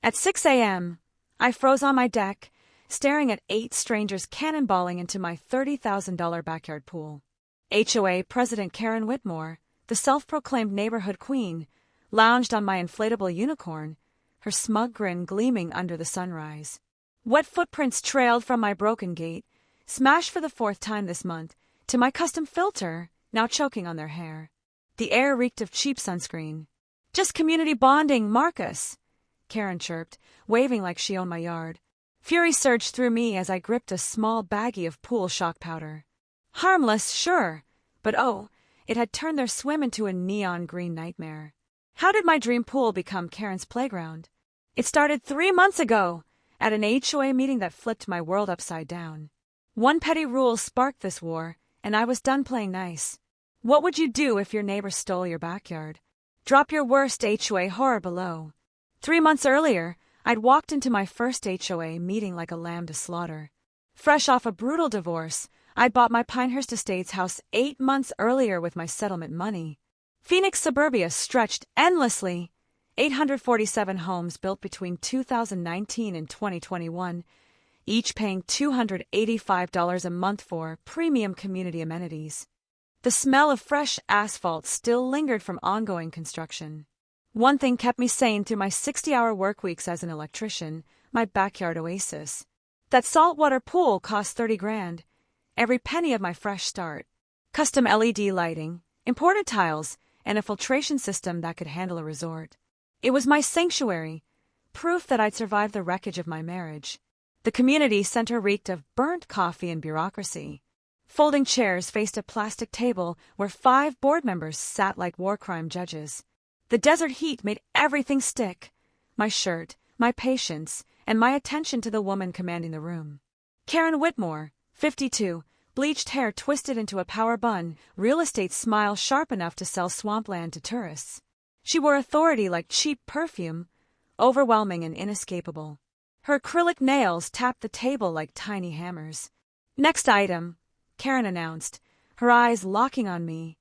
At 6 a.m., I froze on my deck, staring at 8 strangers cannonballing into my $30,000 backyard pool. HOA President Karen Whitmore, the self-proclaimed neighborhood queen, lounged on my inflatable unicorn, her smug grin gleaming under the sunrise. Wet footprints trailed from my broken gate, smashed for the 4th time this month, to my custom filter, now choking on their hair. The air reeked of cheap sunscreen. "Just community bonding, Marcus," Karen chirped, waving like she owned my yard. Fury surged through me as I gripped a small baggie of pool shock powder. Harmless, sure, but oh, it had turned their swim into a neon green nightmare. How did my dream pool become Karen's playground? It started 3 months ago, at an HOA meeting that flipped my world upside down. One petty rule sparked this war, and I was done playing nice. What would you do if your neighbor stole your backyard? Drop your worst HOA horror below. 3 months earlier, I'd walked into my first HOA meeting like a lamb to slaughter. Fresh off a brutal divorce, I'd bought my Pinehurst Estates house 8 months earlier with my settlement money. Phoenix suburbia stretched endlessly. 847 homes built between 2019 and 2021, each paying $285 a month for premium community amenities. The smell of fresh asphalt still lingered from ongoing construction. One thing kept me sane through my 60-hour work weeks as an electrician, my backyard oasis. That saltwater pool cost $30,000, every penny of my fresh start. Custom LED lighting, imported tiles, and a filtration system that could handle a resort. It was my sanctuary, proof that I'd survived the wreckage of my marriage. The community center reeked of burnt coffee and bureaucracy. Folding chairs faced a plastic table where 5 board members sat like war crime judges. The desert heat made everything stick. My shirt, my patience, and my attention to the woman commanding the room. Karen Whitmore, 52, bleached hair twisted into a power bun, real estate smile sharp enough to sell swampland to tourists. She wore authority like cheap perfume, overwhelming and inescapable. Her acrylic nails tapped the table like tiny hammers. "Next item," Karen announced, her eyes locking on me.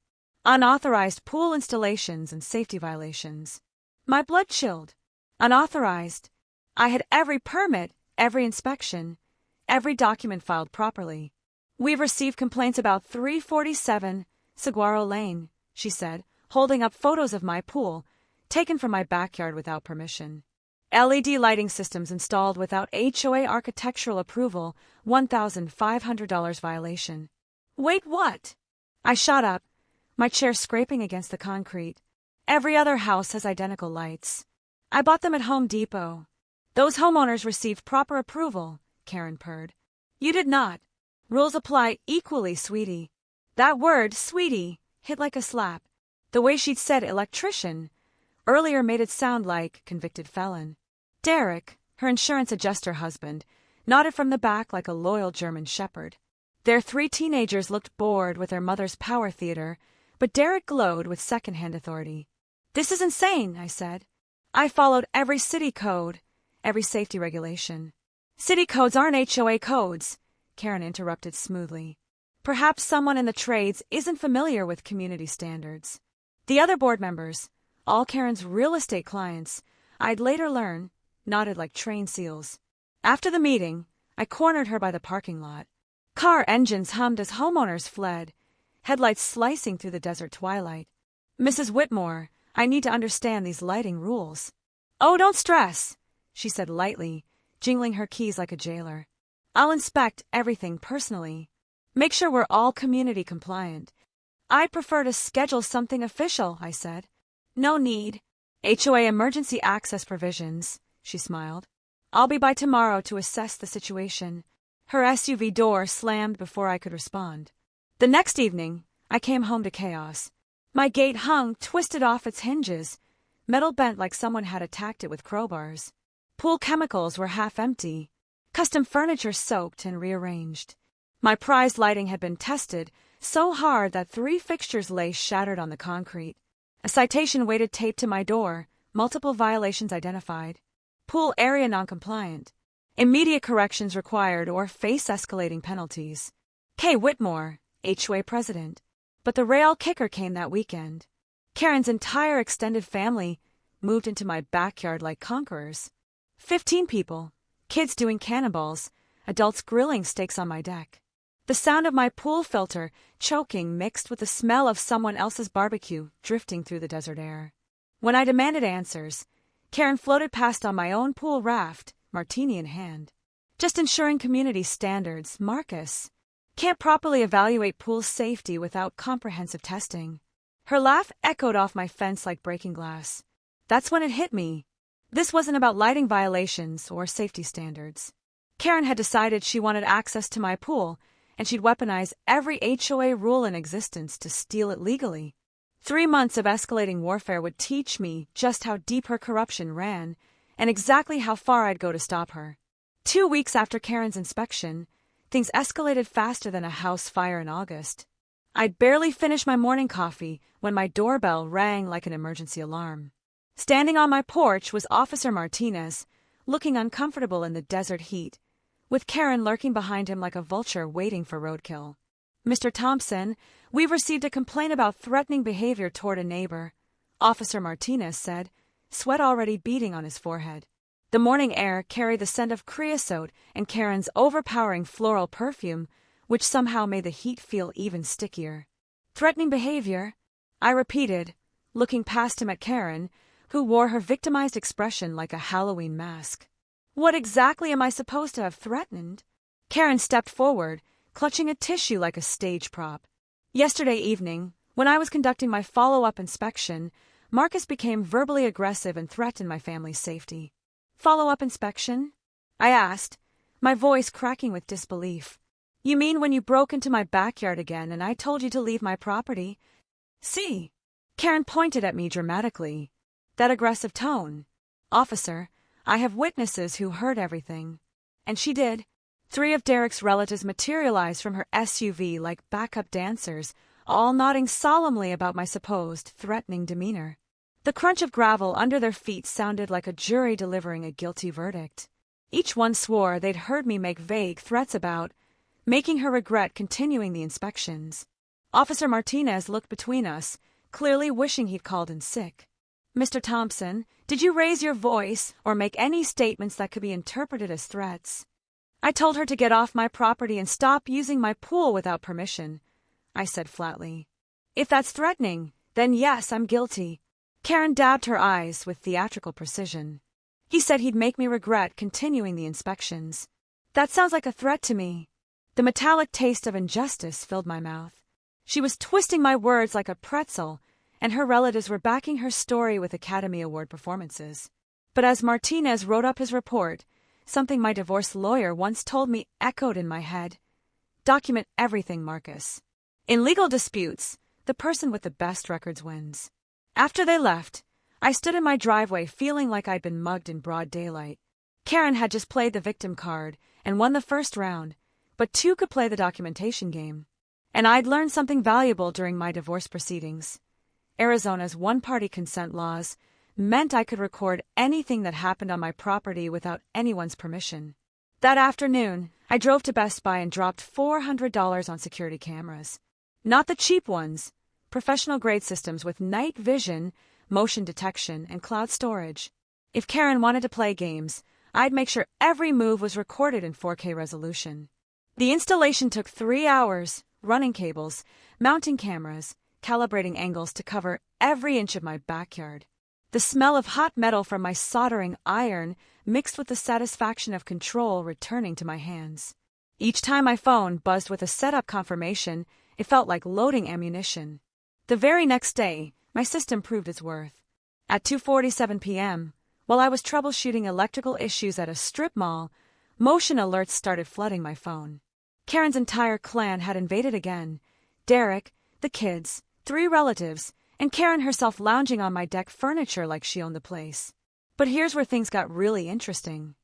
"Unauthorized pool installations and safety violations." My blood chilled. Unauthorized. I had every permit, every inspection, every document filed properly. "We've received complaints about 347 Saguaro Lane," she said, holding up photos of my pool, taken from my backyard without permission. LED lighting systems installed without HOA architectural approval, $1,500 violation. Wait, what? I shot up, my chair scraping against the concrete. "Every other house has identical lights. I bought them at Home Depot. Those homeowners received proper approval," Karen purred. "You did not. Rules apply equally, sweetie." That word, sweetie, hit like a slap. The way she'd said electrician earlier made it sound like convicted felon. Derek, her insurance adjuster husband, nodded from the back like a loyal German shepherd. Their 3 teenagers looked bored with their mother's power theater, but Derek glowed with second-hand authority. "This is insane," I said. "I followed every city code, every safety regulation." "City codes aren't HOA codes," Karen interrupted smoothly. "Perhaps someone in the trades isn't familiar with community standards." The other board members, all Karen's real estate clients, I'd later learn, nodded like trained seals. After the meeting, I cornered her by the parking lot. Car engines hummed as homeowners fled, headlights slicing through the desert twilight. "Mrs. Whitmore, I need to understand these lighting rules." "Oh, don't stress," she said lightly, jingling her keys like a jailer. "I'll inspect everything personally. Make sure we're all community compliant." "I'd prefer to schedule something official," I said. "No need. HOA emergency access provisions," she smiled. "I'll be by tomorrow to assess the situation." Her SUV door slammed before I could respond. The next evening, I came home to chaos. My gate hung, twisted off its hinges, metal bent like someone had attacked it with crowbars. Pool chemicals were half empty, custom furniture soaked and rearranged. My prized lighting had been tested so hard that 3 fixtures lay shattered on the concrete. A citation waited taped to my door, multiple violations identified. Pool area noncompliant. Immediate corrections required or face escalating penalties. K. Whitmore, HOA president. But the real kicker came that weekend. Karen's entire extended family moved into my backyard like conquerors. 15 people, kids doing cannonballs, adults grilling steaks on my deck. The sound of my pool filter choking mixed with the smell of someone else's barbecue drifting through the desert air. When I demanded answers, Karen floated past on my own pool raft, martini in hand. Just ensuring community standards, Marcus. Can't properly evaluate pool safety without comprehensive testing. Her laugh echoed off my fence like breaking glass. That's when it hit me. This wasn't about lighting violations or safety standards. Karen had decided she wanted access to my pool, and she'd weaponize every HOA rule in existence to steal it legally. 3 months of escalating warfare would teach me just how deep her corruption ran and exactly how far I'd go to stop her. 2 weeks after Karen's inspection, things escalated faster than a house fire in August. I'd barely finished my morning coffee when my doorbell rang like an emergency alarm. Standing on my porch was Officer Martinez, looking uncomfortable in the desert heat, with Karen lurking behind him like a vulture waiting for roadkill. "Mr. Thompson, we've received a complaint about threatening behavior toward a neighbor," Officer Martinez said, sweat already beading on his forehead. The morning air carried the scent of creosote and Karen's overpowering floral perfume, which somehow made the heat feel even stickier. "Threatening behavior?" I repeated, looking past him at Karen, who wore her victimized expression like a Halloween mask. "What exactly am I supposed to have threatened?" Karen stepped forward, clutching a tissue like a stage prop. "Yesterday evening, when I was conducting my follow-up inspection, Marcus became verbally aggressive and threatened my family's safety." "Follow-up inspection?" I asked, my voice cracking with disbelief. "You mean when you broke into my backyard again and I told you to leave my property?" "See?" Karen pointed at me dramatically. That aggressive tone. "Officer, I have witnesses who heard everything." And she did. 3 of Derek's relatives materialized from her SUV like backup dancers, all nodding solemnly about my supposed threatening demeanor. The crunch of gravel under their feet sounded like a jury delivering a guilty verdict. Each one swore they'd heard me make vague threats about, making her regret continuing the inspections. Officer Martinez looked between us, clearly wishing he'd called in sick. "Mr. Thompson, did you raise your voice or make any statements that could be interpreted as threats?" "I told her to get off my property and stop using my pool without permission," I said flatly. "If that's threatening, then yes, I'm guilty." Karen dabbed her eyes with theatrical precision. "He said he'd make me regret continuing the inspections." "That sounds like a threat to me." The metallic taste of injustice filled my mouth. She was twisting my words like a pretzel, and her relatives were backing her story with Academy Award performances. But as Martinez wrote up his report, something my divorce lawyer once told me echoed in my head. "Document everything, Marcus. In legal disputes, the person with the best records wins." After they left, I stood in my driveway feeling like I'd been mugged in broad daylight. Karen had just played the victim card and won the first round, but 2 could play the documentation game. And I'd learned something valuable during my divorce proceedings. Arizona's one-party consent laws meant I could record anything that happened on my property without anyone's permission. That afternoon, I drove to Best Buy and dropped $400 on security cameras. Not the cheap ones, professional-grade systems with night vision, motion detection, and cloud storage. If Karen wanted to play games, I'd make sure every move was recorded in 4K resolution. The installation took 3 hours, running cables, mounting cameras, calibrating angles to cover every inch of my backyard. The smell of hot metal from my soldering iron mixed with the satisfaction of control returning to my hands. Each time my phone buzzed with a setup confirmation, it felt like loading ammunition. The very next day, my system proved its worth. At 2:47 p.m., while I was troubleshooting electrical issues at a strip mall, motion alerts started flooding my phone. Karen's entire clan had invaded again. Derek, the kids, 3 relatives, and Karen herself lounging on my deck furniture like she owned the place. But here's where things got really interesting.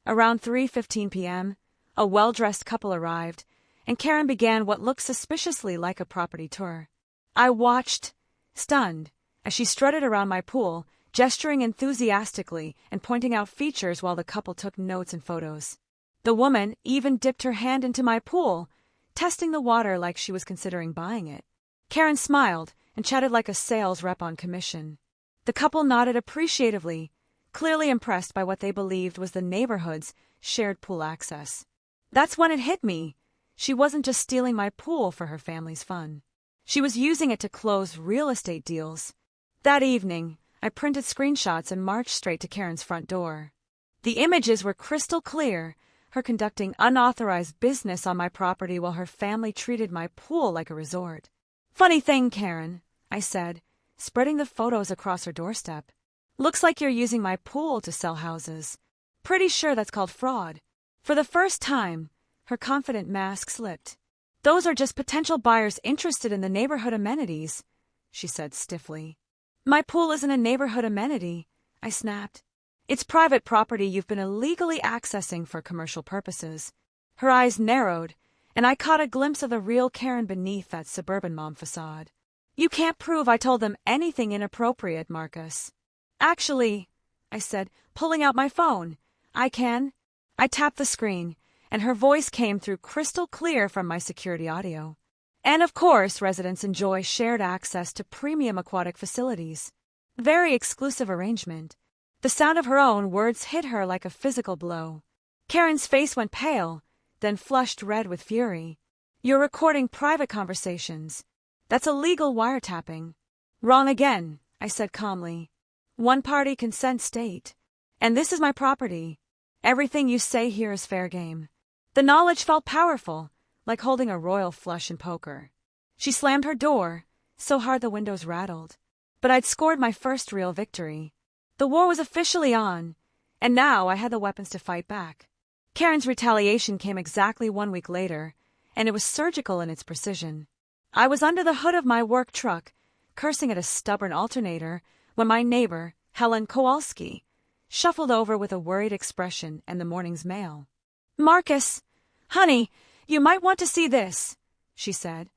Around 3:15 p.m., a well-dressed couple arrived, and Karen began what looked suspiciously like a property tour. I watched, stunned, as she strutted around my pool, gesturing enthusiastically and pointing out features while the couple took notes and photos. The woman even dipped her hand into my pool, testing the water like she was considering buying it. Karen smiled and chatted like a sales rep on commission. The couple nodded appreciatively, clearly impressed by what they believed was the neighborhood's shared pool access. That's when it hit me. She wasn't just stealing my pool for her family's fun. She was using it to close real estate deals. That evening, I printed screenshots and marched straight to Karen's front door. The images were crystal clear, her conducting unauthorized business on my property while her family treated my pool like a resort. "Funny thing, Karen," I said, spreading the photos across her doorstep. "Looks like you're using my pool to sell houses. Pretty sure that's called fraud." For the first time, her confident mask slipped. "Those are just potential buyers interested in the neighborhood amenities," she said stiffly. "My pool isn't a neighborhood amenity," I snapped. "It's private property you've been illegally accessing for commercial purposes." Her eyes narrowed, and I caught a glimpse of the real Karen beneath that suburban mom facade. "You can't prove I told them anything inappropriate, Marcus." "Actually," I said, pulling out my phone, "I can." I tapped the screen, and her voice came through crystal clear from my security audio. "And of course, residents enjoy shared access to premium aquatic facilities. Very exclusive arrangement." The sound of her own words hit her like a physical blow. Karen's face went pale, then flushed red with fury. "You're recording private conversations. That's illegal wiretapping." "Wrong again," I said calmly. "One-party consent state. And this is my property. Everything you say here is fair game." The knowledge felt powerful, like holding a royal flush in poker. She slammed her door, so hard the windows rattled. But I'd scored my first real victory. The war was officially on, and now I had the weapons to fight back. Karen's retaliation came exactly 1 week later, and it was surgical in its precision. I was under the hood of my work truck, cursing at a stubborn alternator, when my neighbor, Helen Kowalski, shuffled over with a worried expression and the morning's mail. "Marcus, honey, you might want to see this," she said,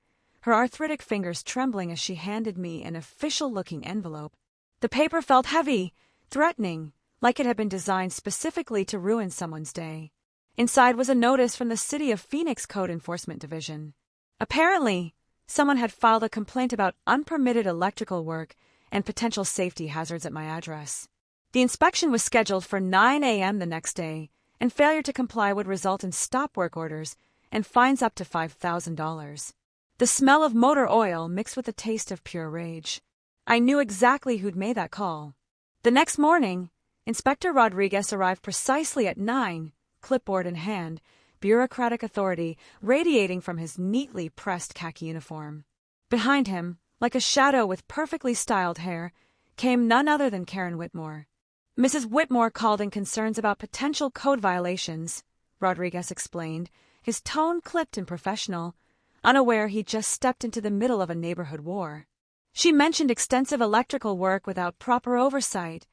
her arthritic fingers trembling as she handed me an official-looking envelope. The paper felt heavy, threatening, like it had been designed specifically to ruin someone's day. Inside was a notice from the City of Phoenix Code Enforcement Division. Apparently, someone had filed a complaint about unpermitted electrical work and potential safety hazards at my address. The inspection was scheduled for 9 a.m. the next day, and failure to comply would result in stop work orders and fines up to $5,000. The smell of motor oil mixed with the taste of pure rage. I knew exactly who'd made that call. The next morning, Inspector Rodriguez arrived precisely at 9, clipboard in hand, bureaucratic authority radiating from his neatly pressed khaki uniform. Behind him, like a shadow with perfectly styled hair, came none other than Karen Whitmore. "Mrs. Whitmore called in concerns about potential code violations," Rodriguez explained, his tone clipped and professional, unaware he'd just stepped into the middle of a neighborhood war. "She mentioned extensive electrical work without proper oversight,"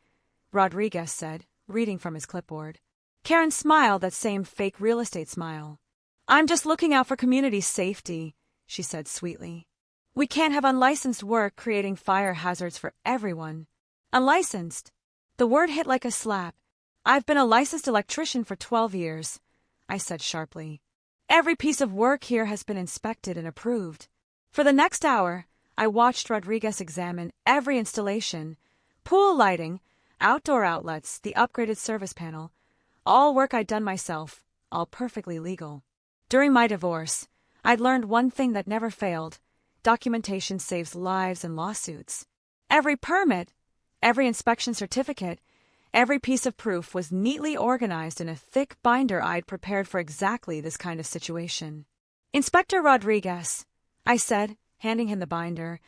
Rodriguez said, reading from his clipboard. Karen smiled that same fake real estate smile. "I'm just looking out for community safety," she said sweetly. "We can't have unlicensed work creating fire hazards for everyone." "Unlicensed?" The word hit like a slap. "I've been a licensed electrician for 12 years, I said sharply. "Every piece of work here has been inspected and approved." For the next hour, I watched Rodriguez examine every installation, pool lighting, outdoor outlets, the upgraded service panel, all work I'd done myself, all perfectly legal. During my divorce, I'd learned one thing that never failed: documentation saves lives and lawsuits. Every permit, every inspection certificate, every piece of proof was neatly organized in a thick binder I'd prepared for exactly this kind of situation. "Inspector Rodriguez," I said, handing him the binder,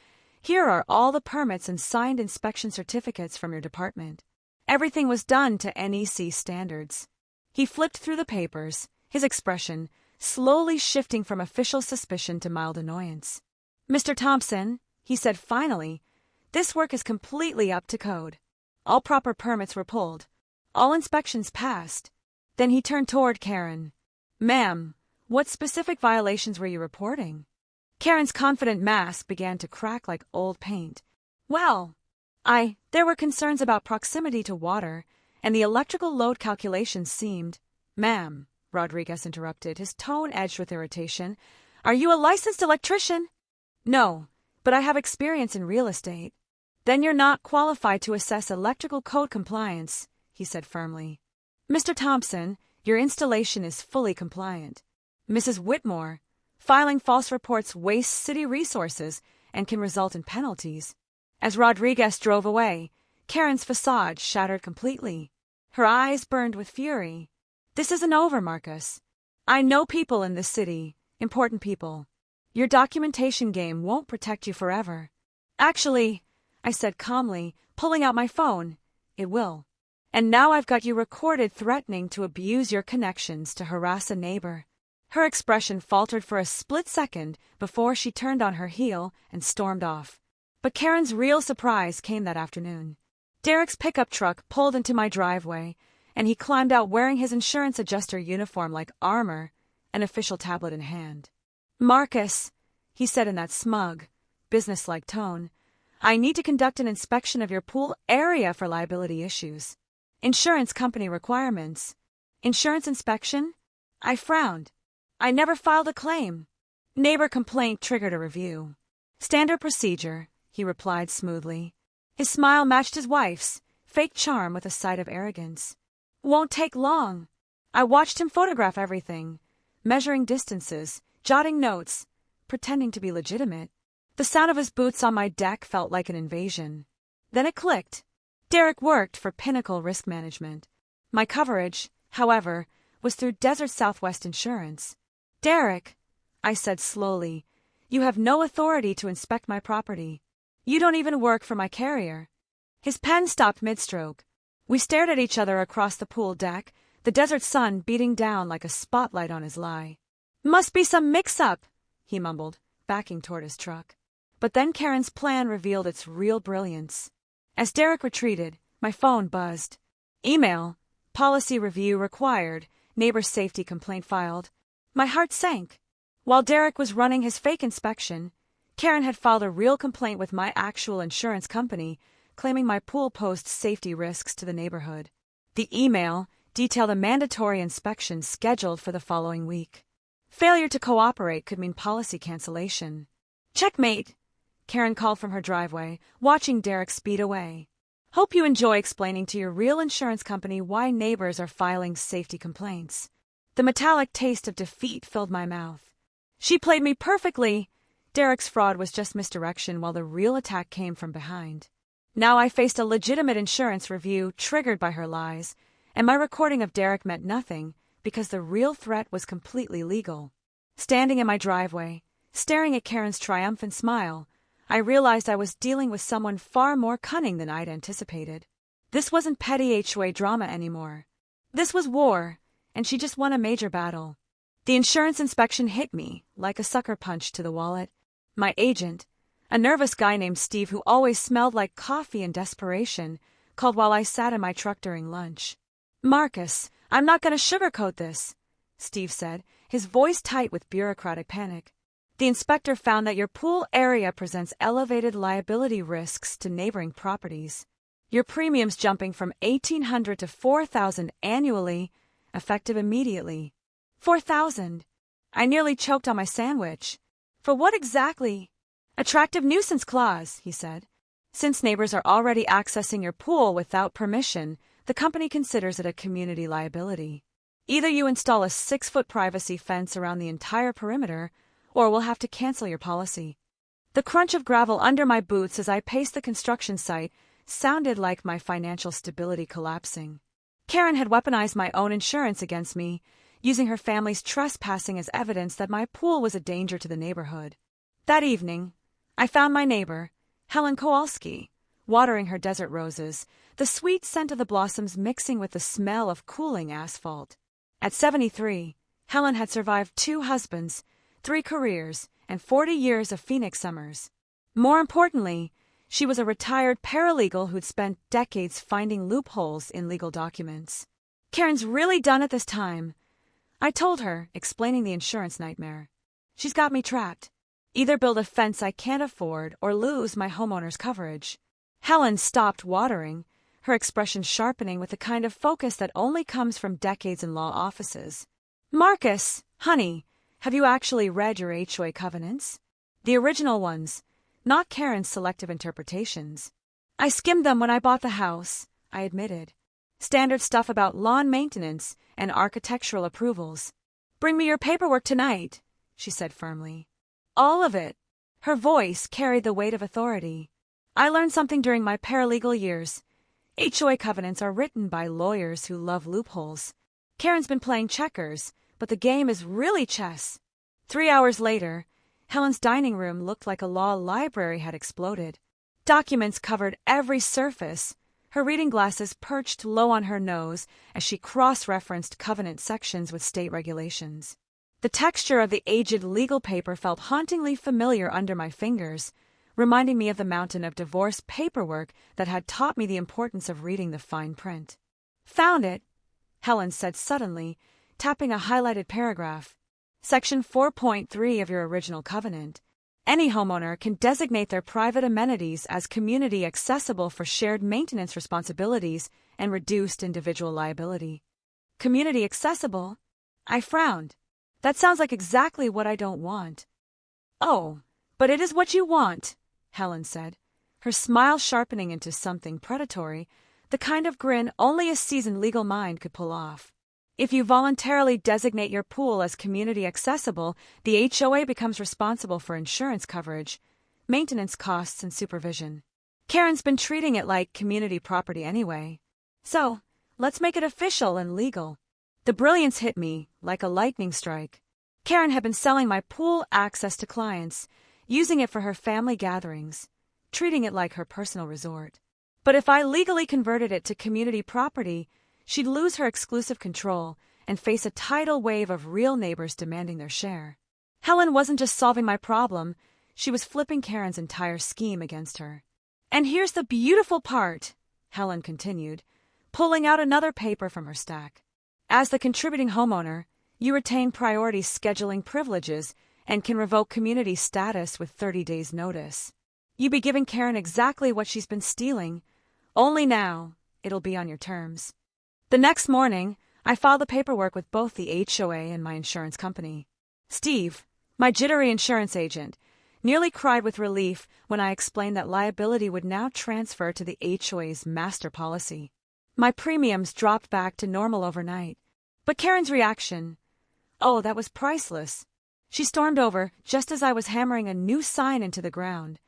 "here are all the permits and signed inspection certificates from your department. Everything was done to NEC standards." He flipped through the papers, his expression slowly shifting from official suspicion to mild annoyance. "Mr. Thompson," he said finally, "this work is completely up to code. All proper permits were pulled. All inspections passed." Then he turned toward Karen. "Ma'am, what specific violations were you reporting?" Karen's confident mask began to crack like old paint. "Well, there were concerns about proximity to water, and the electrical load calculations seemed—" "Ma'am," Rodriguez interrupted, his tone edged with irritation, "are you a licensed electrician?" "No, but I have experience in real estate." "Then you're not qualified to assess electrical code compliance," he said firmly. Mr. Thompson, your installation is fully compliant. Mrs. Whitmore, filing false reports wastes city resources and can result in penalties. As Rodriguez drove away, Karen's facade shattered completely. Her eyes burned with fury. This isn't over, Marcus. I know people in this city, important people. Your documentation game won't protect you forever. Actually, I said calmly, pulling out my phone, it will. And now I've got you recorded threatening to abuse your connections to harass a neighbor. Her expression faltered for a split second before she turned on her heel and stormed off. But Karen's real surprise came that afternoon. Derek's pickup truck pulled into my driveway, and he climbed out wearing his insurance adjuster uniform like armor, an official tablet in hand. Marcus, he said in that smug, businesslike tone, I need to conduct an inspection of your pool area for liability issues. Insurance company requirements. Insurance inspection? I frowned. I never filed a claim. Neighbor complaint triggered a review. Standard procedure, he replied smoothly. His smile matched his wife's, fake charm with a side of arrogance. Won't take long. I watched him photograph everything, measuring distances, jotting notes, pretending to be legitimate. The sound of his boots on my deck felt like an invasion. Then it clicked. Derek worked for Pinnacle Risk Management. My coverage, however, was through Desert Southwest Insurance. Derek, I said slowly, you have no authority to inspect my property. You don't even work for my carrier. His pen stopped mid-stroke. We stared at each other across the pool deck, the desert sun beating down like a spotlight on his lie. Must be some mix-up, he mumbled, backing toward his truck. But then Karen's plan revealed its real brilliance. As Derek retreated, my phone buzzed. Email. Policy review required. Neighbor safety complaint filed. My heart sank. While Derek was running his fake inspection, Karen had filed a real complaint with my actual insurance company, claiming my pool posed safety risks to the neighborhood. The email detailed a mandatory inspection scheduled for the following week. Failure to cooperate could mean policy cancellation. Checkmate, Karen called from her driveway, watching Derek speed away. Hope you enjoy explaining to your real insurance company why neighbors are filing safety complaints. The metallic taste of defeat filled my mouth. She played me perfectly. Derek's fraud was just misdirection while the real attack came from behind. Now I faced a legitimate insurance review triggered by her lies, and my recording of Derek meant nothing because the real threat was completely legal. Standing in my driveway, staring at Karen's triumphant smile, I realized I was dealing with someone far more cunning than I'd anticipated. This wasn't petty HOA drama anymore. This was war, and she just won a major battle. The insurance inspection hit me like a sucker punch to the wallet. My agent, a nervous guy named Steve who always smelled like coffee in desperation, called while I sat in my truck during lunch. Marcus, I'm not going to sugarcoat this, Steve said, his voice tight with bureaucratic panic. The inspector found that your pool area presents elevated liability risks to neighboring properties. Your premiums jumping from $1,800 to $4,000 annually, effective immediately. $4,000. I nearly choked on my sandwich. For what exactly? Attractive nuisance clause, he said. Since neighbors are already accessing your pool without permission, the company considers it a community liability. Either you install a 6-foot privacy fence around the entire perimeter, or we'll have to cancel your policy. The crunch of gravel under my boots as I paced the construction site sounded like my financial stability collapsing. Karen had weaponized my own insurance against me, using her family's trespassing as evidence that my pool was a danger to the neighborhood. That evening, I found my neighbor, Helen Kowalski, watering her desert roses, the sweet scent of the blossoms mixing with the smell of cooling asphalt. At 73, Helen had survived 2 husbands, 3 careers, and 40 years of Phoenix summers. More importantly, she was a retired paralegal who'd spent decades finding loopholes in legal documents. Karen's really done it this time, I told her, explaining the insurance nightmare. She's got me trapped. Either build a fence I can't afford or lose my homeowner's coverage. Helen stopped watering, her expression sharpening with the kind of focus that only comes from decades in law offices. Marcus, honey, have you actually read your HOA covenants? The original ones, not Karen's selective interpretations. I skimmed them when I bought the house, I admitted. Standard stuff about lawn maintenance and architectural approvals. Bring me your paperwork tonight, she said firmly. All of it. Her voice carried the weight of authority. I learned something during my paralegal years. HOA covenants are written by lawyers who love loopholes. Karen's been playing checkers, but the game is really chess. 3 hours later, Helen's dining room looked like a law library had exploded. Documents covered every surface. Her reading glasses perched low on her nose as she cross-referenced covenant sections with state regulations. The texture of the aged legal paper felt hauntingly familiar under my fingers, reminding me of the mountain of divorce paperwork that had taught me the importance of reading the fine print. Found it, Helen said suddenly, tapping a highlighted paragraph. Section 4.3 of your original covenant. Any homeowner can designate their private amenities as community accessible for shared maintenance responsibilities and reduced individual liability. Community accessible? I frowned. That sounds like exactly what I don't want. Oh, but it is what you want, Helen said, her smile sharpening into something predatory, the kind of grin only a seasoned legal mind could pull off. If you voluntarily designate your pool as community accessible, the HOA becomes responsible for insurance coverage, maintenance costs, and supervision. Karen's been treating it like community property anyway. So, let's make it official and legal. The brilliance hit me like a lightning strike. Karen had been selling my pool access to clients, using it for her family gatherings, treating it like her personal resort. But if I legally converted it to community property, she'd lose her exclusive control and face a tidal wave of real neighbors demanding their share. Helen wasn't just solving my problem, she was flipping Karen's entire scheme against her. And here's the beautiful part, Helen continued, pulling out another paper from her stack. As the contributing homeowner, you retain priority scheduling privileges and can revoke community status with 30 days' notice. You'd be giving Karen exactly what she's been stealing, only now it'll be on your terms. The next morning, I filed the paperwork with both the HOA and my insurance company. Steve, my jittery insurance agent, nearly cried with relief when I explained that liability would now transfer to the HOA's master policy. My premiums dropped back to normal overnight. But Karen's reaction, oh, that was priceless. She stormed over just as I was hammering a new sign into the ground.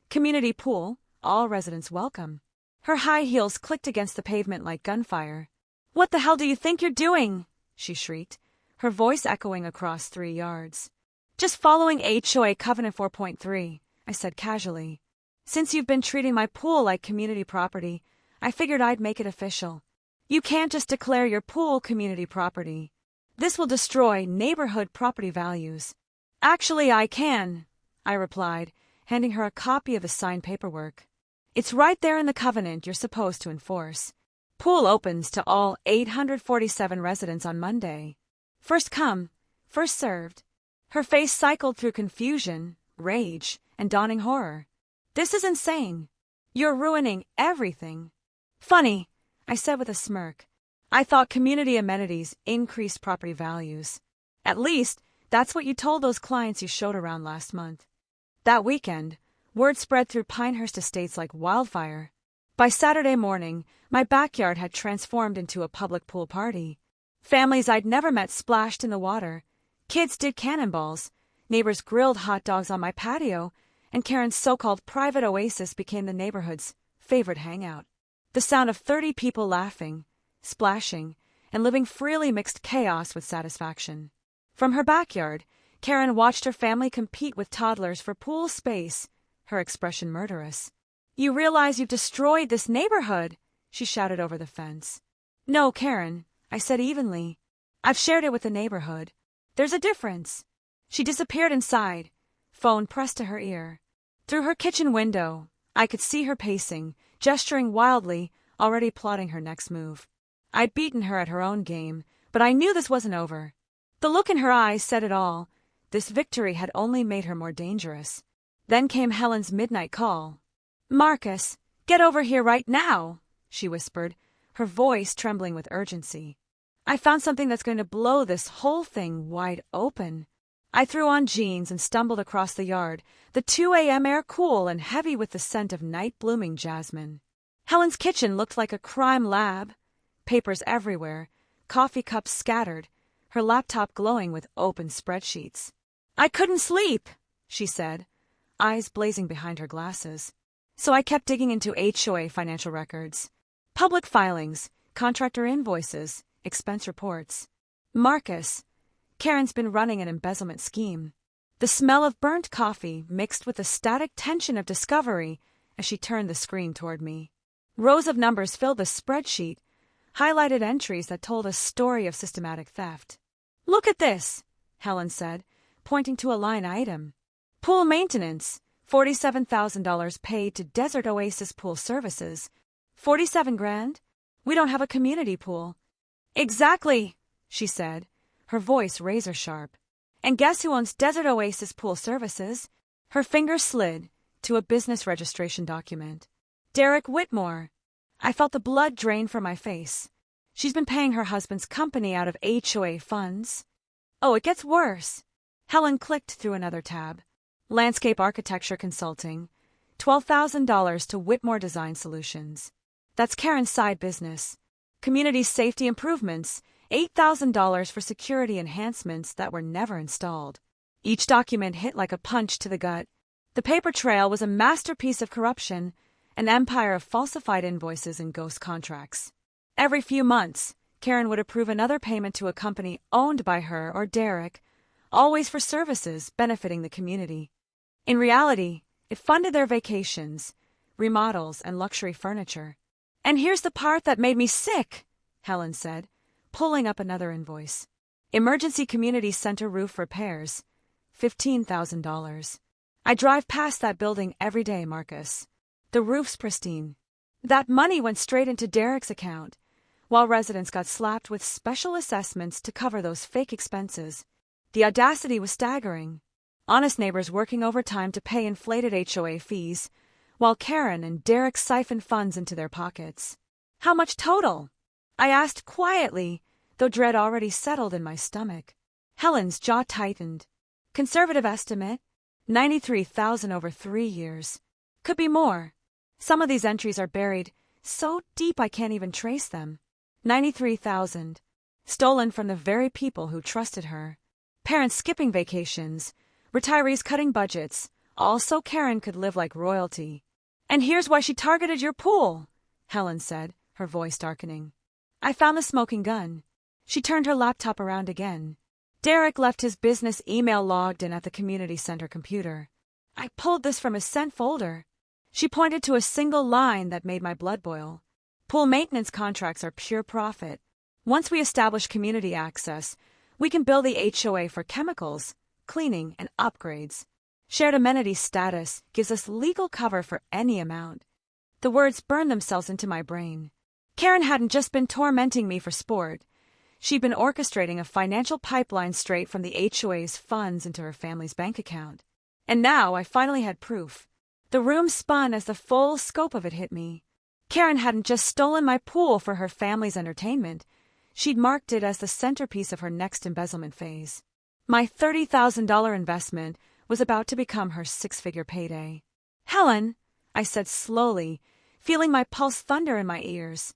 Community pool, all residents welcome. Her high heels clicked against the pavement like gunfire. What the hell do you think you're doing? She shrieked, her voice echoing across 3 yards. Just following HOA Covenant 4.3, I said casually. Since you've been treating my pool like community property, I figured I'd make it official. You can't just declare your pool community property. This will destroy neighborhood property values. Actually, I can, I replied, handing her a copy of the signed paperwork. It's right there in the covenant you're supposed to enforce. Pool opens to all 847 residents on Monday. First come, first served. Her face cycled through confusion, rage, and dawning horror. This is insane. You're ruining everything. Funny, I said with a smirk. I thought community amenities increased property values. At least, that's what you told those clients you showed around last month. That weekend, word spread through Pinehurst Estates like wildfire. By Saturday morning, my backyard had transformed into a public pool party. Families I'd never met splashed in the water. Kids did cannonballs. Neighbors grilled hot dogs on my patio, and Karen's so-called private oasis became the neighborhood's favorite hangout. The sound of 30 people laughing, splashing, and living freely mixed chaos with satisfaction. From her backyard, Karen watched her family compete with toddlers for pool space, her expression murderous. You realize you've destroyed this neighborhood, she shouted over the fence. No, Karen, I said evenly. I've shared it with the neighborhood. There's a difference. She disappeared inside, phone pressed to her ear. Through her kitchen window, I could see her pacing, gesturing wildly, already plotting her next move. I'd beaten her at her own game, but I knew this wasn't over. The look in her eyes said it all. This victory had only made her more dangerous. Then came Helen's midnight call. Marcus, get over here right now, she whispered, her voice trembling with urgency. I found something that's going to blow this whole thing wide open. I threw on jeans and stumbled across the yard, the 2 a.m. air cool and heavy with the scent of night-blooming jasmine. Helen's kitchen looked like a crime lab. papers everywhere, coffee cups scattered, her laptop glowing with open spreadsheets. "I couldn't sleep," she said, eyes blazing behind her glasses. So I kept digging into HOA financial records. Public filings, contractor invoices, expense reports. Marcus, Karen's been running an embezzlement scheme. The smell of burnt coffee mixed with the static tension of discovery as she turned the screen toward me. Rows of numbers filled the spreadsheet, highlighted entries that told a story of systematic theft. "Look at this," Helen said, pointing to a line item. "Pool maintenance, $47,000 paid to Desert Oasis Pool Services. 47 grand? We don't have a community pool." "Exactly," she said, her voice razor sharp. "And guess who owns Desert Oasis Pool Services?" Her finger slid to a business registration document. "Derek Whitmore." I felt the blood drain from my face. She's been paying her husband's company out of HOA funds. Oh, it gets worse. Helen clicked through another tab. Landscape architecture consulting, $12,000 to Whitmore Design Solutions. That's Karen's side business. Community safety improvements, $8,000 for security enhancements that were never installed. Each document hit like a punch to the gut. The paper trail was a masterpiece of corruption, an empire of falsified invoices and ghost contracts. Every few months, Karen would approve another payment to a company owned by her or Derek, always for services benefiting the community. In reality, it funded their vacations, remodels, and luxury furniture. "And here's the part that made me sick," Helen said, pulling up another invoice. "Emergency Community Center roof repairs, $15,000. I drive past that building every day, Marcus. The roof's pristine. That money went straight into Derek's account, while residents got slapped with special assessments to cover those fake expenses. The audacity was staggering. Honest neighbors working overtime to pay inflated HOA fees, while Karen and Derek siphoned funds into their pockets. "How much total?" I asked quietly, though dread already settled in my stomach. Helen's jaw tightened. "Conservative estimate, $93,000 over 3 years. Could be more. Some of these entries are buried so deep I can't even trace them. $93,000. Stolen from the very people who trusted her. Parents skipping vacations, retirees cutting budgets, all so Karen could live like royalty. And here's why she targeted your pool," Helen said, her voice darkening. I found the smoking gun. She turned her laptop around again. Derek left his business email logged in at the community center computer. "I pulled this from his sent folder." She pointed to a single line that made my blood boil. "Pool maintenance contracts are pure profit. Once we establish community access, we can bill the HOA for chemicals, cleaning, and upgrades. Shared amenity status gives us legal cover for any amount." The words burned themselves into my brain. Karen hadn't just been tormenting me for sport. She'd been orchestrating a financial pipeline straight from the HOA's funds into her family's bank account. And now I finally had proof. The room spun as the full scope of it hit me. Karen hadn't just stolen my pool for her family's entertainment. She'd marked it as the centerpiece of her next embezzlement phase. My $30,000 investment was about to become her 6-figure payday. "Helen," I said slowly, feeling my pulse thunder in my ears.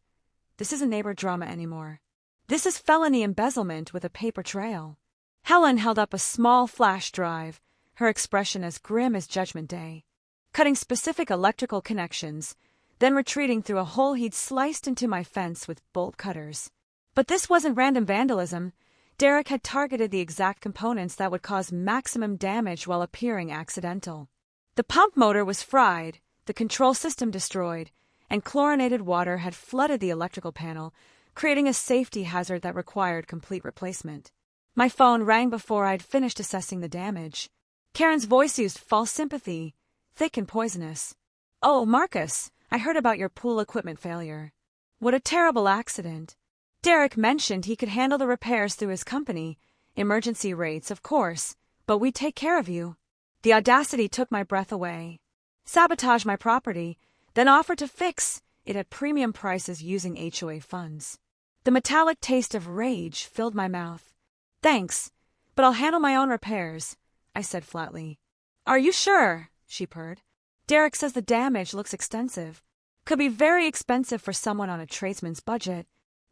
"This isn't neighbor drama anymore. This is felony embezzlement with a paper trail." Helen held up a small flash drive, her expression as grim as Judgment Day. Cutting specific electrical connections, then retreating through a hole he'd sliced into my fence with bolt cutters. But this wasn't random vandalism. Derek had targeted the exact components that would cause maximum damage while appearing accidental. The pump motor was fried, the control system destroyed, and chlorinated water had flooded the electrical panel, creating a safety hazard that required complete replacement. My phone rang before I'd finished assessing the damage. Karen's voice used false sympathy, thick and poisonous. "Oh, Marcus, I heard about your pool equipment failure. What a terrible accident. Derek mentioned he could handle the repairs through his company. Emergency rates, of course, but we'd take care of you." The audacity took my breath away. Sabotage my property, then offer to fix it at premium prices using HOA funds. The metallic taste of rage filled my mouth. "Thanks, but I'll handle my own repairs," I said flatly. "Are you sure?" she purred. "Derek says the damage looks extensive. Could be very expensive for someone on a tradesman's budget."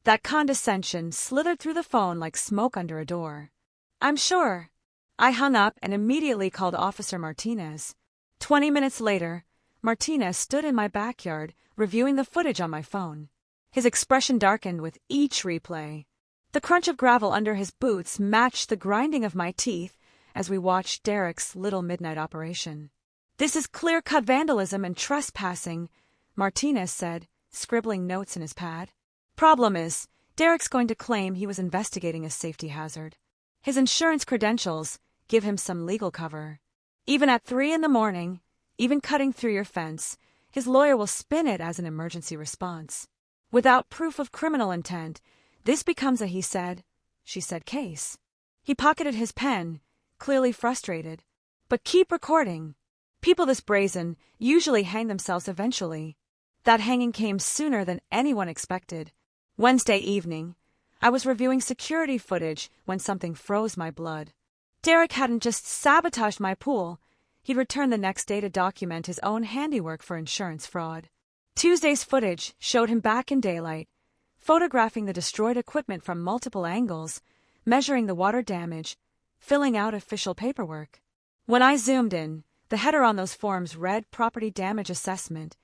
That condescension slithered through the phone like smoke under a door. I'm sure. I hung up and immediately called Officer Martinez. 20 minutes later, Martinez stood in my backyard, reviewing the footage on my phone. His expression darkened with each replay. The crunch of gravel under his boots matched the grinding of my teeth as we watched Derek's little midnight operation. This is clear-cut vandalism and trespassing, Martinez said, scribbling notes in his pad. Problem is, Derek's going to claim he was investigating a safety hazard. His insurance credentials give him some legal cover. Even at 3 a.m, even cutting through your fence, his lawyer will spin it as an emergency response. Without proof of criminal intent, this becomes a he said, she said case. He pocketed his pen, clearly frustrated. But keep recording. People this brazen usually hang themselves eventually. That hanging came sooner than anyone expected. Wednesday evening, I was reviewing security footage when something froze my blood. Derek hadn't just sabotaged my pool, he'd returned the next day to document his own handiwork for insurance fraud. Tuesday's footage showed him back in daylight, photographing the destroyed equipment from multiple angles, measuring the water damage, filling out official paperwork. When I zoomed in, the header on those forms read Property Damage Assessment,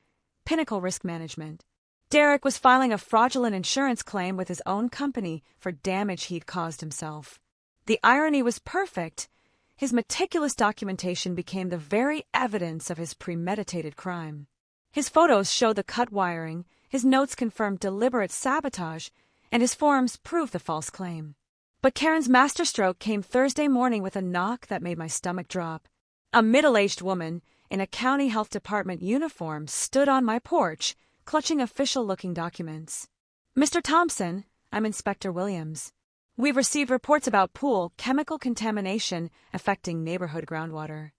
Pinnacle Risk Management. Derek was filing a fraudulent insurance claim with his own company for damage he'd caused himself. The irony was perfect. His meticulous documentation became the very evidence of his premeditated crime. His photos showed the cut wiring, his notes confirmed deliberate sabotage, and his forms proved the false claim. But Karen's masterstroke came Thursday morning with a knock that made my stomach drop. A middle-aged woman in a county health department uniform stood on my porch, clutching official-looking documents. Mr. Thompson, I'm Inspector Williams. We've received reports about pool chemical contamination affecting neighborhood groundwater.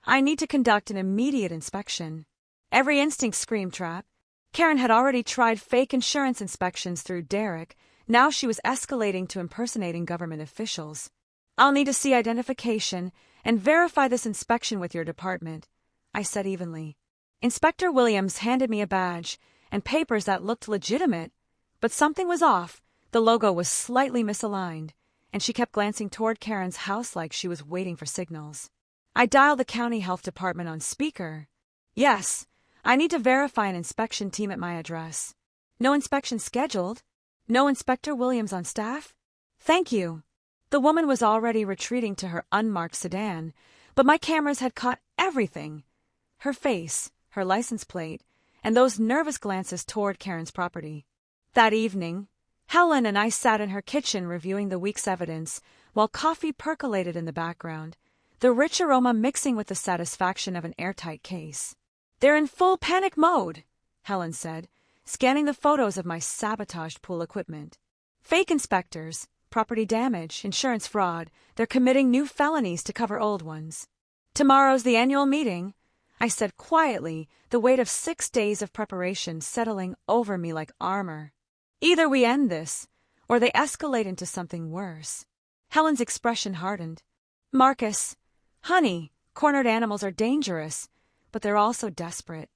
I need to conduct an immediate inspection. Every instinct screamed trap. Karen had already tried fake insurance inspections through Derek. Now she was escalating to impersonating government officials. I'll need to see identification and verify this inspection with your department, I said evenly. Inspector Williams handed me a badge and papers that looked legitimate, but something was off. The logo was slightly misaligned, and she kept glancing toward Karen's house like she was waiting for signals. I dialed the county health department on speaker. Yes, I need to verify an inspection team at my address. No inspection scheduled? No Inspector Williams on staff? Thank you. The woman was already retreating to her unmarked sedan, but my cameras had caught everything. Her face, her license plate, and those nervous glances toward Karen's property. That evening, Helen and I sat in her kitchen reviewing the week's evidence while coffee percolated in the background, the rich aroma mixing with the satisfaction of an airtight case. They're in full panic mode, Helen said, scanning the photos of my sabotaged pool equipment. Fake inspectors, property damage, insurance fraud, they're committing new felonies to cover old ones. Tomorrow's the annual meeting, I said quietly, the weight of 6 days of preparation settling over me like armor. Either we end this, or they escalate into something worse. Helen's expression hardened. Marcus, honey, cornered animals are dangerous, but they're also desperate.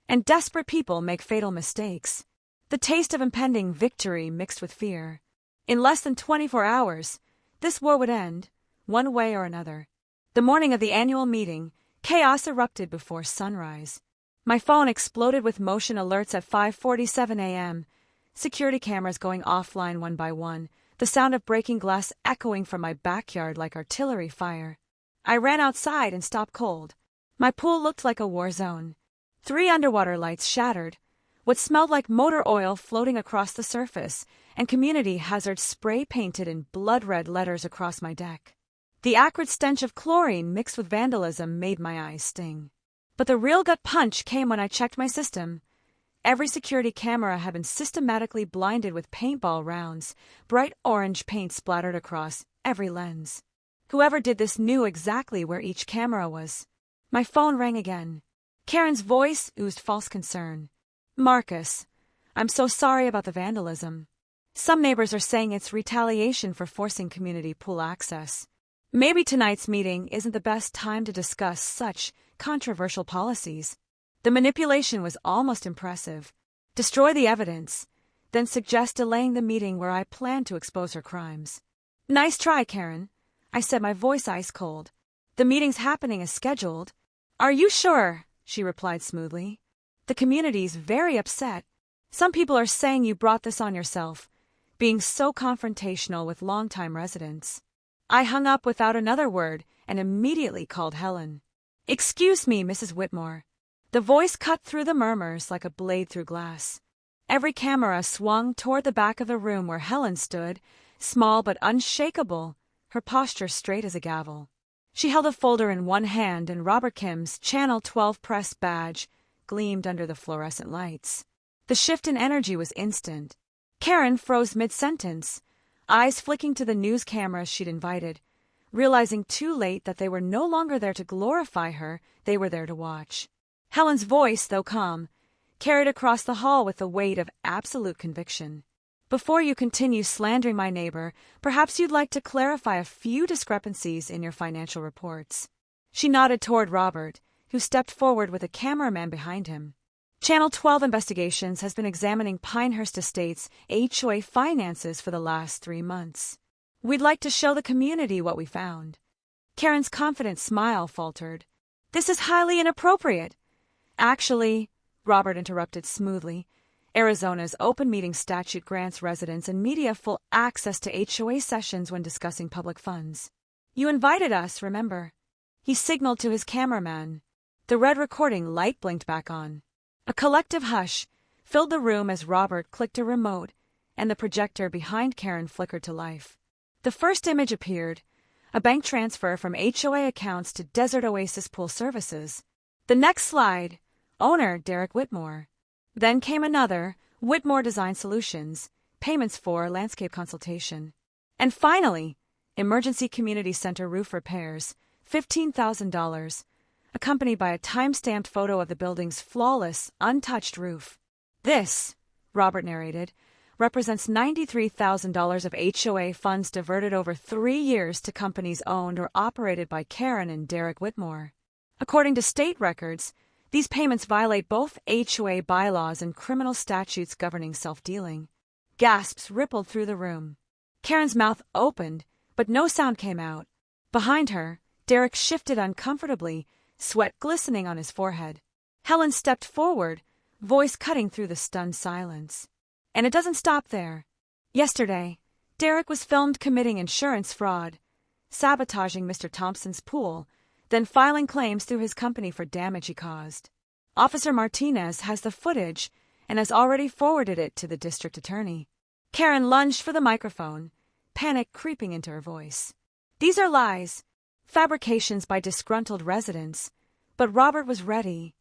And desperate people make fatal mistakes. The taste of impending victory mixed with fear. In less than 24 hours, this war would end, one way or another. The morning of the annual meeting, chaos erupted before sunrise. My phone exploded with motion alerts at 5:47 a.m., security cameras going offline one by one, the sound of breaking glass echoing from my backyard like artillery fire. I ran outside and stopped cold. My pool looked like a war zone. 3 underwater lights shattered, what smelled like motor oil floating across the surface, and community hazard spray painted in blood-red letters across my deck. The acrid stench of chlorine mixed with vandalism made my eyes sting. But the real gut punch came when I checked my system. Every security camera had been systematically blinded with paintball rounds, bright orange paint splattered across every lens. Whoever did this knew exactly where each camera was. My phone rang again. Karen's voice oozed false concern. Marcus, I'm so sorry about the vandalism. Some neighbors are saying it's retaliation for forcing community pool access. Maybe tonight's meeting isn't the best time to discuss such controversial policies. The manipulation was almost impressive. Destroy the evidence, then suggest delaying the meeting where I plan to expose her crimes. Nice try, Karen, I said, my voice ice cold. The meeting's happening as scheduled. Are you sure? She replied smoothly. The community's very upset. Some people are saying you brought this on yourself, being so confrontational with longtime residents. I hung up without another word and immediately called Helen. Excuse me, Mrs. Whitmore. The voice cut through the murmurs like a blade through glass. Every camera swung toward the back of the room where Helen stood, small but unshakable, her posture straight as a gavel. She held a folder in one hand and Robert Kim's Channel 12 press badge gleamed under the fluorescent lights. The shift in energy was instant. Karen froze mid-sentence, eyes flicking to the news cameras she'd invited, realizing too late that they were no longer there to glorify her, they were there to watch. Helen's voice, though calm, carried across the hall with the weight of absolute conviction. Before you continue slandering my neighbor, perhaps you'd like to clarify a few discrepancies in your financial reports. She nodded toward Robert, who stepped forward with a cameraman behind him. Channel 12 Investigations has been examining Pinehurst Estates' HOA finances for the last 3 months. We'd like to show the community what we found. Karen's confident smile faltered. This is highly inappropriate. Actually, Robert interrupted smoothly, Arizona's open meeting statute grants residents and media full access to HOA sessions when discussing public funds. You invited us, remember? He signaled to his cameraman. The red recording light blinked back on. A collective hush filled the room as Robert clicked a remote, and the projector behind Karen flickered to life. The first image appeared, a bank transfer from HOA accounts to Desert Oasis Pool Services. The next slide, owner Derek Whitmore. Then came another, Whitmore Design Solutions, payments for landscape consultation. And finally, Emergency Community Center roof repairs, $15,000, accompanied by a time-stamped photo of the building's flawless, untouched roof. This, Robert narrated, represents $93,000 of HOA funds diverted over 3 years to companies owned or operated by Karen and Derek Whitmore. According to state records, these payments violate both HOA bylaws and criminal statutes governing self-dealing. Gasps rippled through the room. Karen's mouth opened, but no sound came out. Behind her, Derek shifted uncomfortably, sweat glistening on his forehead. Helen stepped forward, voice cutting through the stunned silence. And it doesn't stop there. Yesterday, Derek was filmed committing insurance fraud, sabotaging Mr. Thompson's pool, then filing claims through his company for damage he caused. Officer Martinez has the footage and has already forwarded it to the district attorney. Karen lunged for the microphone, panic creeping into her voice. These are lies, fabrications by disgruntled residents, but Robert was ready.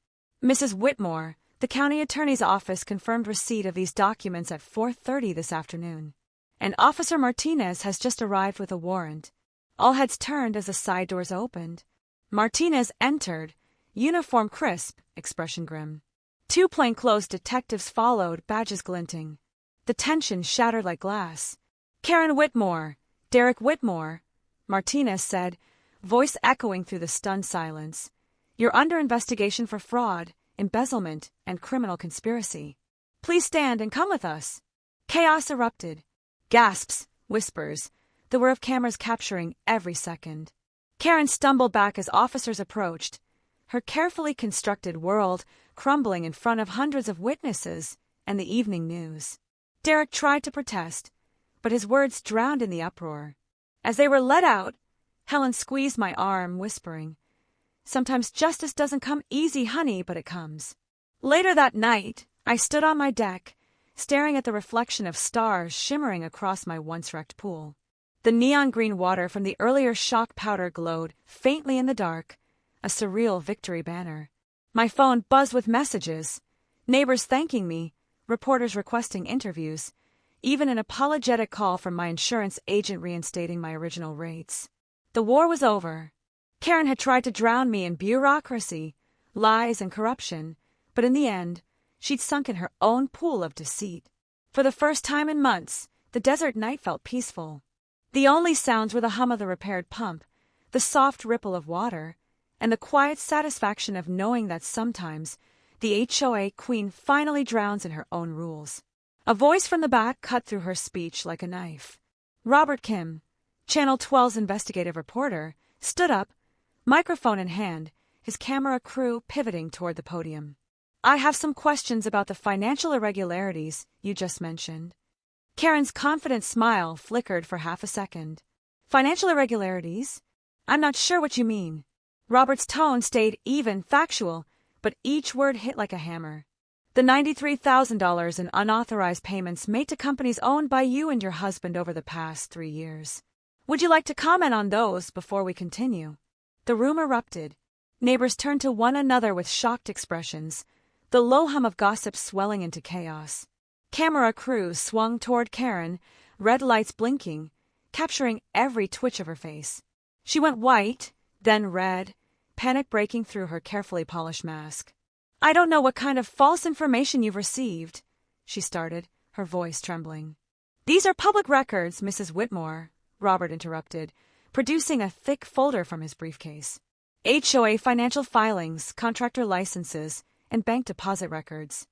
Mrs. Whitmore, the county attorney's office confirmed receipt of these documents at 4:30 this afternoon, and Officer Martinez has just arrived with a warrant. All heads turned as the side doors opened. Martinez entered, uniform crisp, expression grim. 2 plainclothes detectives followed, badges glinting. The tension shattered like glass. Karen Whitmore, Derek Whitmore, Martinez said, voice echoing through the stunned silence. You're under investigation for fraud, embezzlement, and criminal conspiracy. Please stand and come with us. Chaos erupted. Gasps, whispers, the whir of cameras capturing every second. Karen stumbled back as officers approached, her carefully constructed world crumbling in front of hundreds of witnesses and the evening news. Derek tried to protest, but his words drowned in the uproar. As they were let out, Helen squeezed my arm, whispering, "Sometimes justice doesn't come easy, honey, but it comes." Later that night, I stood on my deck, staring at the reflection of stars shimmering across my once-wrecked pool. The neon green water from the earlier shock powder glowed faintly in the dark, a surreal victory banner. My phone buzzed with messages, neighbors thanking me, reporters requesting interviews, even an apologetic call from my insurance agent reinstating my original rates. The war was over. Karen had tried to drown me in bureaucracy, lies, and corruption, but in the end, she'd sunk in her own pool of deceit. For the first time in months, the desert night felt peaceful. The only sounds were the hum of the repaired pump, the soft ripple of water, and the quiet satisfaction of knowing that sometimes the HOA queen finally drowns in her own rules. A voice from the back cut through her speech like a knife. Robert Kim, Channel 12's investigative reporter, stood up, microphone in hand, his camera crew pivoting toward the podium. I have some questions about the financial irregularities you just mentioned. Karen's confident smile flickered for half a second. Financial irregularities? I'm not sure what you mean. Robert's tone stayed even, factual, but each word hit like a hammer. The $93,000 in unauthorized payments made to companies owned by you and your husband over the past 3 years. Would you like to comment on those before we continue? The room erupted. Neighbors turned to one another with shocked expressions, the low hum of gossip swelling into chaos. Camera crews swung toward Karen, red lights blinking, capturing every twitch of her face. She went white, then red, panic breaking through her carefully polished mask. I don't know what kind of false information you've received, she started, her voice trembling. These are public records, Mrs. Whitmore, Robert interrupted, producing a thick folder from his briefcase. HOA financial filings, contractor licenses, and bank deposit records.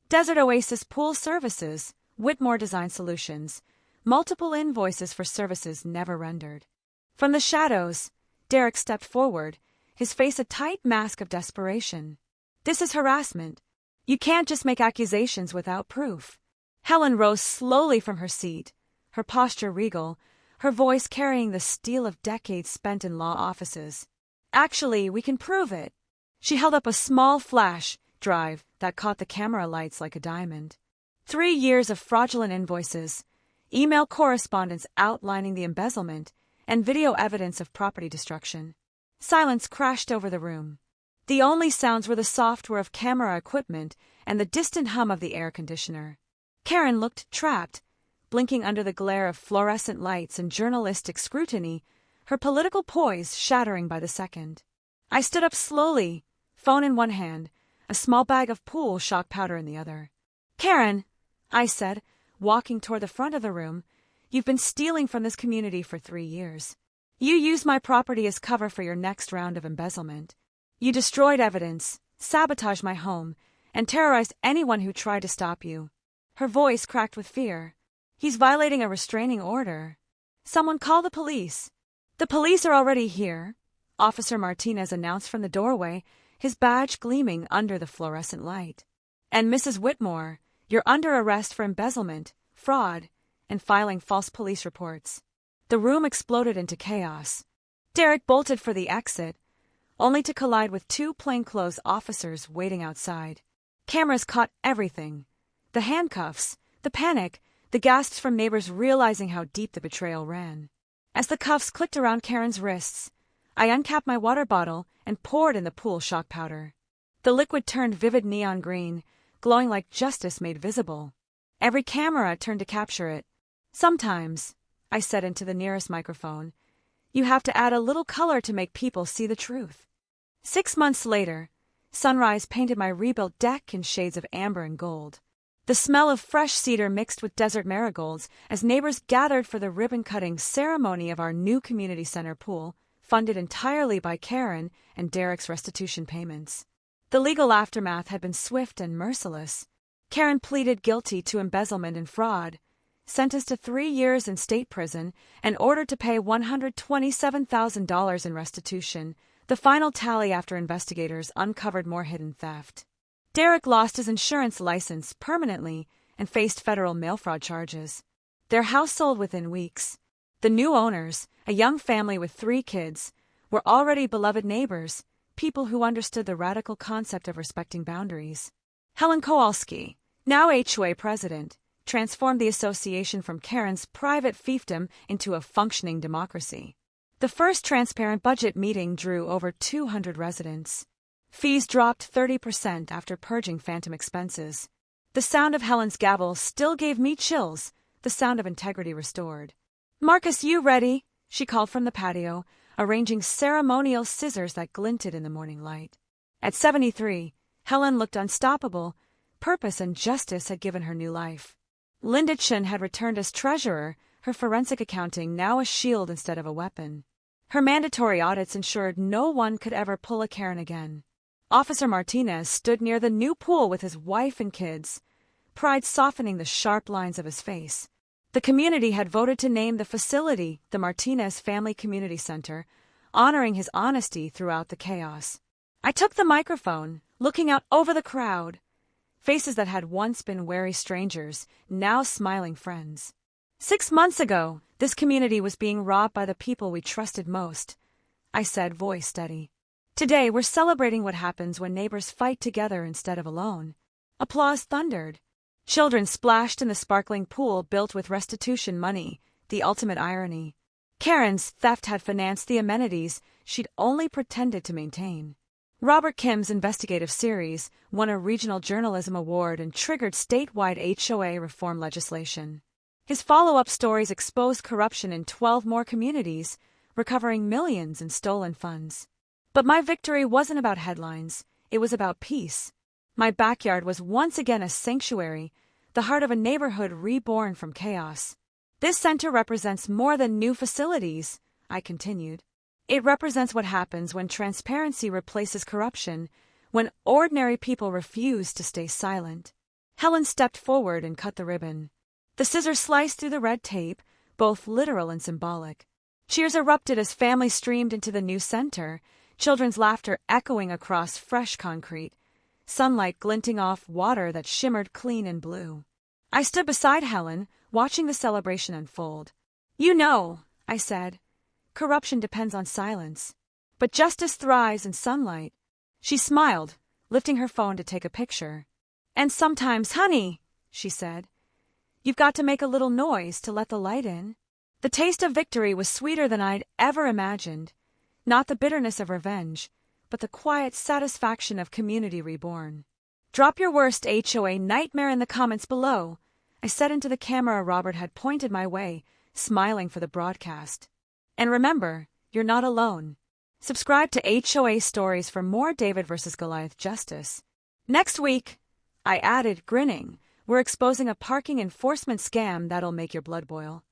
Desert Oasis Pool Services, Whitmore Design Solutions, multiple invoices for services never rendered. From the shadows, Derek stepped forward, his face a tight mask of desperation. This is harassment. You can't just make accusations without proof. Helen rose slowly from her seat, her posture regal, her voice carrying the steel of decades spent in law offices. Actually, we can prove it. She held up a small flash drive that caught the camera lights like a diamond. 3 years of fraudulent invoices, email correspondence outlining the embezzlement, and video evidence of property destruction. Silence crashed over the room. The only sounds were the software of camera equipment and the distant hum of the air conditioner. Karen looked trapped, blinking under the glare of fluorescent lights and journalistic scrutiny, her political poise shattering by the second. I stood up slowly, phone in one hand, a small bag of pool shock powder in the other. Karen, I said, walking toward the front of the room, you've been stealing from this community for 3 years. You used my property as cover for your next round of embezzlement. You destroyed evidence, sabotaged my home, and terrorized anyone who tried to stop you. Her voice cracked with fear. He's violating a restraining order. Someone call the police. The police are already here, Officer Martinez announced from the doorway, his badge gleaming under the fluorescent light. And Mrs. Whitmore, you're under arrest for embezzlement, fraud, and filing false police reports. The room exploded into chaos. Derek bolted for the exit, only to collide with 2 plainclothes officers waiting outside. Cameras caught everything. The handcuffs, the panic, the gasps from neighbors realizing how deep the betrayal ran. As the cuffs clicked around Karen's wrists, I uncapped my water bottle and poured in the pool shock powder. The liquid turned vivid neon green, glowing like justice made visible. Every camera turned to capture it. Sometimes, I said into the nearest microphone, you have to add a little color to make people see the truth. 6 months later, sunrise painted my rebuilt deck in shades of amber and gold. The smell of fresh cedar mixed with desert marigolds as neighbors gathered for the ribbon-cutting ceremony of our new community center pool, funded entirely by Karen and Derek's restitution payments. The legal aftermath had been swift and merciless. Karen pleaded guilty to embezzlement and fraud, sentenced to 3 years in state prison, and ordered to pay $127,000 in restitution, the final tally after investigators uncovered more hidden theft. Derek lost his insurance license permanently and faced federal mail fraud charges. Their house sold within weeks. The new owners, a young family with 3 kids, were already beloved neighbors, people who understood the radical concept of respecting boundaries. Helen Kowalski, now HOA president, transformed the association from Karen's private fiefdom into a functioning democracy. The first transparent budget meeting drew over 200 residents. Fees dropped 30% after purging phantom expenses. The sound of Helen's gavel still gave me chills, the sound of integrity restored. Marcus, you ready? She called from the patio, arranging ceremonial scissors that glinted in the morning light. At 73, Helen looked unstoppable. Purpose and justice had given her new life. Linda Chen had returned as treasurer, her forensic accounting now a shield instead of a weapon. Her mandatory audits ensured no one could ever pull a Karen again. Officer Martinez stood near the new pool with his wife and kids, pride softening the sharp lines of his face. The community had voted to name the facility the Martinez Family Community Center, honoring his honesty throughout the chaos. I took the microphone, looking out over the crowd. Faces that had once been wary strangers, now smiling friends. 6 months ago, this community was being robbed by the people we trusted most, I said, voice steady. Today, we're celebrating what happens when neighbors fight together instead of alone. Applause thundered. Children splashed in the sparkling pool built with restitution money, the ultimate irony. Karen's theft had financed the amenities she'd only pretended to maintain. Robert Kim's investigative series won a regional journalism award and triggered statewide HOA reform legislation. His follow-up stories exposed corruption in 12 more communities, recovering millions in stolen funds. But my victory wasn't about headlines, it was about peace. My backyard was once again a sanctuary, the heart of a neighborhood reborn from chaos. This center represents more than new facilities, I continued. It represents what happens when transparency replaces corruption, when ordinary people refuse to stay silent. Helen stepped forward and cut the ribbon. The scissors sliced through the red tape, both literal and symbolic. Cheers erupted as families streamed into the new center, children's laughter echoing across fresh concrete, sunlight glinting off water that shimmered clean and blue. I stood beside Helen, watching the celebration unfold. You know, I said, corruption depends on silence, but justice thrives in sunlight. She smiled, lifting her phone to take a picture. And sometimes, honey, she said, you've got to make a little noise to let the light in. The taste of victory was sweeter than I'd ever imagined, not the bitterness of revenge, but the quiet satisfaction of community reborn. Drop your worst HOA nightmare in the comments below, I said into the camera Robert had pointed my way, smiling for the broadcast. And remember, you're not alone. Subscribe to HOA Stories for more David vs. Goliath justice. Next week, I added, grinning, we're exposing a parking enforcement scam that'll make your blood boil.